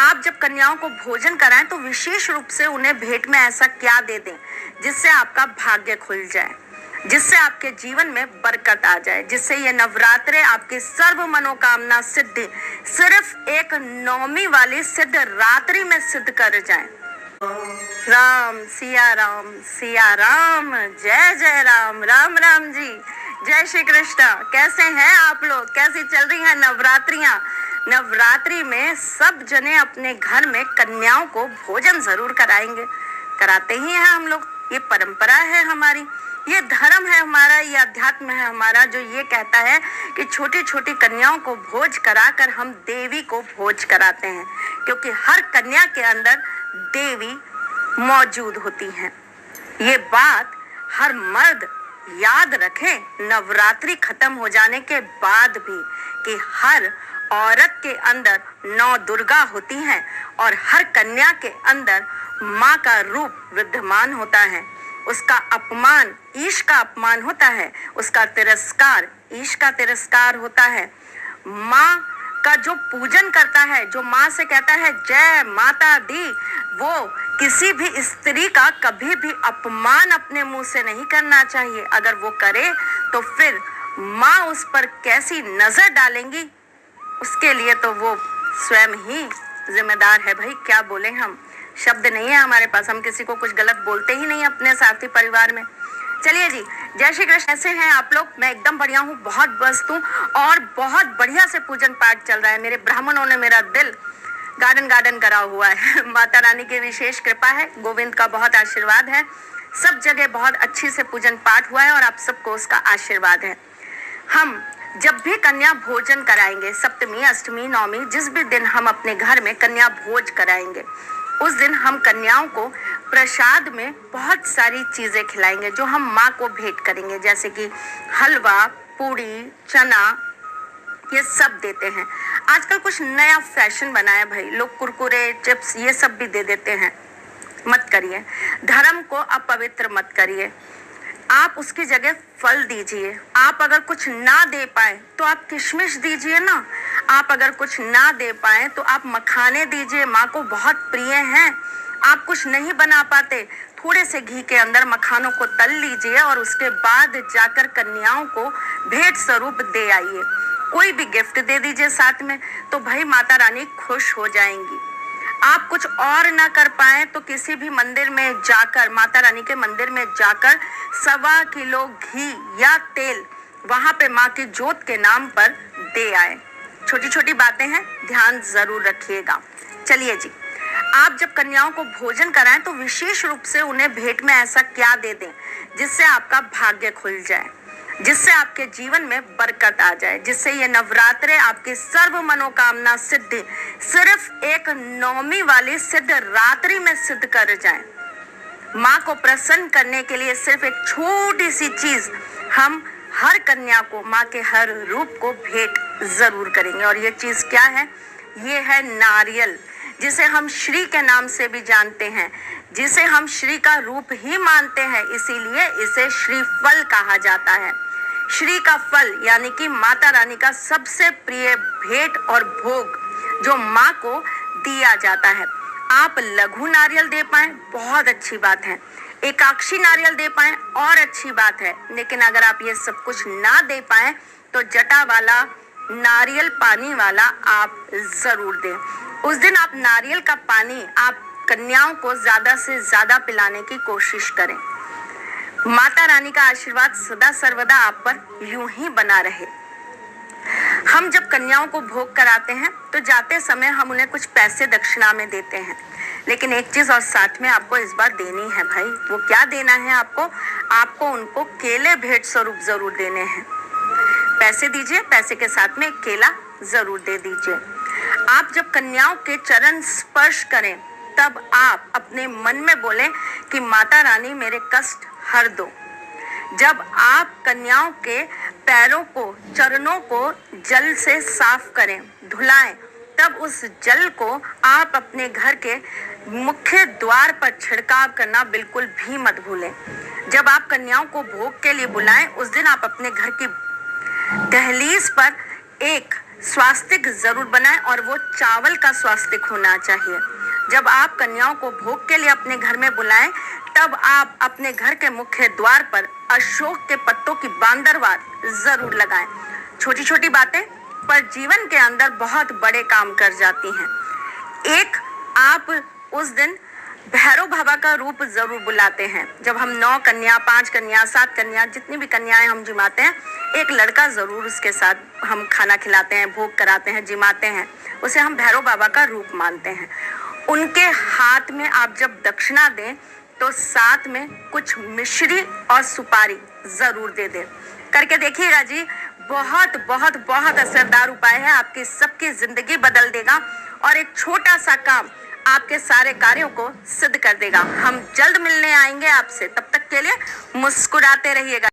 आप जब कन्याओं को भोजन कराएं तो विशेष रूप से उन्हें भेंट में ऐसा क्या दे दें जिससे आपका भाग्य खुल जाए, जिससे आपके जीवन में बरकत आ जाए, जिससे ये नवरात्रे आपकी सर्व मनोकामना सिद्धि सिर्फ एक नौमी वाली सिद्ध रात्रि में सिद्ध कर जाए। राम सिया राम, जय जय राम, राम राम जी, जय श्री कृष्ण। कैसे हैं आप लोग? कैसी चल रही हैं नवरात्रियां? नवरात्रि में सब जने अपने घर में कन्याओं को भोजन जरूर कराएंगे, कराते ही हैं हम लोग। ये परंपरा है हमारी, ये धर्म है हमारा, ये अध्यात्म है हमारा, जो ये कहता है कि छोटी छोटी कन्याओं को भोज कराकर हम देवी को भोज कराते हैं, क्योंकि हर कन्या के अंदर देवी मौजूद होती हैं। ये बात हर मर्द याद रखे नवरात्रि खत्म हो जाने के बाद भी, कि हर औरत के अंदर 9 दुर्गा होती हैं और हर कन्या के अंदर माँ का रूप विद्यमान होता है। उसका अपमान ईश का अपमान होता है, उसका तिरस्कार ईश का तिरस्कार होता है। माँ का जो पूजन करता है, जो माँ से कहता है जय माता दी, वो किसी भी स्त्री का कभी भी अपमान अपने मुंह से नहीं करना चाहिए। अगर वो करे तो फिर माँ उस पर कैसी नजर डालेंगी, उसके लिए तो वो स्वयं ही जिम्मेदार है। भाई क्या बोले, हम शब्द नहीं है हमारे पास, हम किसी को कुछ गलत बोलते ही नहीं अपने साथी परिवार में। चलिए जी, जय श्री कृष्ण। कैसे हैं आप लोग? मैं एकदम बढ़िया हूँ, बहुत मस्त हूँ और बहुत बढ़िया से पूजन पाठ चल रहा है। मेरे ब्राह्मणों ने मेरा दिल गार्डन करा हुआ है। माता रानी की विशेष कृपा है, गोविंद का बहुत आशीर्वाद है, सब जगह बहुत अच्छी से पूजन पाठ हुआ है और आप सबको उसका आशीर्वाद है। हम जब भी कन्या भोजन कराएंगे, सप्तमी, अष्टमी, नवमी, जिस भी दिन हम अपने घर में कन्या भोज कराएंगे, उस दिन हम कन्याओं को प्रसाद में बहुत सारी चीजें खिलाएंगे जो हम माँ को भेंट करेंगे, जैसे कि हलवा, पूड़ी, चना, ये सब देते हैं। आजकल कुछ नया फैशन बना है भाई, लोग कुरकुरे, चिप्स ये सब भी दे देते हैं। मत करिए, धर्म को अपवित्र मत करिए। आप उसकी जगह फल दीजिए। आप अगर कुछ ना दे पाए तो आप किशमिश दीजिए ना। आप अगर कुछ ना दे पाए तो आप मखाने दीजिए, माँ को बहुत प्रिय हैं। आप कुछ नहीं बना पाते, थोड़े से घी के अंदर मखानों को तल लीजिए और उसके बाद जाकर कन्याओं को भेंट स्वरूप दे आइए। कोई भी गिफ्ट दे दीजिए साथ में, तो भाई माता रानी खुश हो जाएंगी। आप कुछ और ना कर पाए तो किसी भी मंदिर में जाकर, माता रानी के मंदिर में जाकर 1.25 किलो घी या तेल वहां पे माँ की जोत के नाम पर दे आए। छोटी छोटी बातें हैं, ध्यान जरूर रखिएगा। चलिए जी, आप जब कन्याओं को भोजन कराएं तो विशेष रूप से उन्हें भेंट में ऐसा क्या दे दें जिससे आपका भाग्य खुल जाए, जिससे आपके जीवन में बरकत आ जाए, जिससे ये नवरात्रे आपकी सर्व मनोकामना सिद्धि सिर्फ एक नौमी वाली सिद्ध रात्रि में सिद्ध कर जाए। माँ को प्रसन्न करने के लिए सिर्फ एक छोटी सी चीज हम हर कन्या को, माँ के हर रूप को भेंट जरूर करेंगे। और ये चीज क्या है? ये है नारियल, जिसे हम श्री के नाम से भी जानते हैं, जिसे हम श्री का रूप ही मानते हैं, इसीलिए इसे श्रीफल कहा जाता है। श्री का फल यानी कि माता रानी का सबसे प्रिय भेंट और भोग जो माँ को दिया जाता है। आप लघु नारियल दे पाए, बहुत अच्छी बात है। एकाक्षी नारियल दे पाए और अच्छी बात है। लेकिन अगर आप ये सब कुछ ना दे पाए तो जटा वाला नारियल पानी वाला आप जरूर दें। उस दिन आप नारियल का पानी आप कन्याओं को ज्यादा से ज्यादा पिलाने की कोशिश करें। माता रानी का आशीर्वाद सदा सर्वदा आप पर यूं ही बना रहे। हम जब कन्याओं को भोग कराते हैं तो जाते समय हम उन्हें कुछ पैसे दक्षिणा में देते हैं, लेकिन एक चीज और साथ में आपको इस बार देनी है भाई। वो क्या देना है आपको? आपको उनको केले भेंट स्वरूप जरूर देने हैं। पैसे दीजिए, पैसे के साथ में एक केला जरूर दे दीजिए। आप जब कन्याओं के चरण स्पर्श करें तब आप अपने मन में बोलें कि माता रानी मेरे कष्ट हर दो। जब आप कन्याओं के पैरों को, चरणों को जल से साफ करें, धुलाएं, तब उस जल को आप अपने घर के मुख्य द्वार पर छिड़काव करना बिल्कुल भी मत भूलें। जब आप कन्याओं को भोग के लिए बुलाएं, उस दिन आप अपने घर की दहलीज पर एक स्वास्तिक जरूर बनाएं और वो चावल का स्वास्तिक होना चाहिए। जब आप कन्याओं को भोग के लिए अपने घर में बुलाएं, तब आप अपने घर के मुख्य द्वार पर अशोक के पत्तों की बांदरवार जरूर लगाएं। छोटी छोटी बातें पर जीवन के अंदर बहुत बड़े काम कर जाती हैं। एक, आप उस दिन भैरव बाबा का रूप जरूर बुलाते हैं। जब हम 9 कन्या, 5 कन्या, 7 कन्या, जितनी भी कन्याएं हम जिमाते हैं, एक लड़का जरूर उसके साथ हम खाना खिलाते हैं, भोग कराते हैं, जिमाते हैं। उसे हम भैरव बाबा का रूप मानते हैं। उनके हाथ में आप जब दक्षिणा दें तो साथ में कुछ मिश्री और सुपारी जरूर दे दें। करके देखिएगा जी, बहुत बहुत बहुत असरदार उपाय है, आपकी सबकी जिंदगी बदल देगा और एक छोटा सा काम आपके सारे कार्यों को सिद्ध कर देगा। हम जल्द मिलने आएंगे आपसे, तब तक के लिए मुस्कुराते रहिएगा।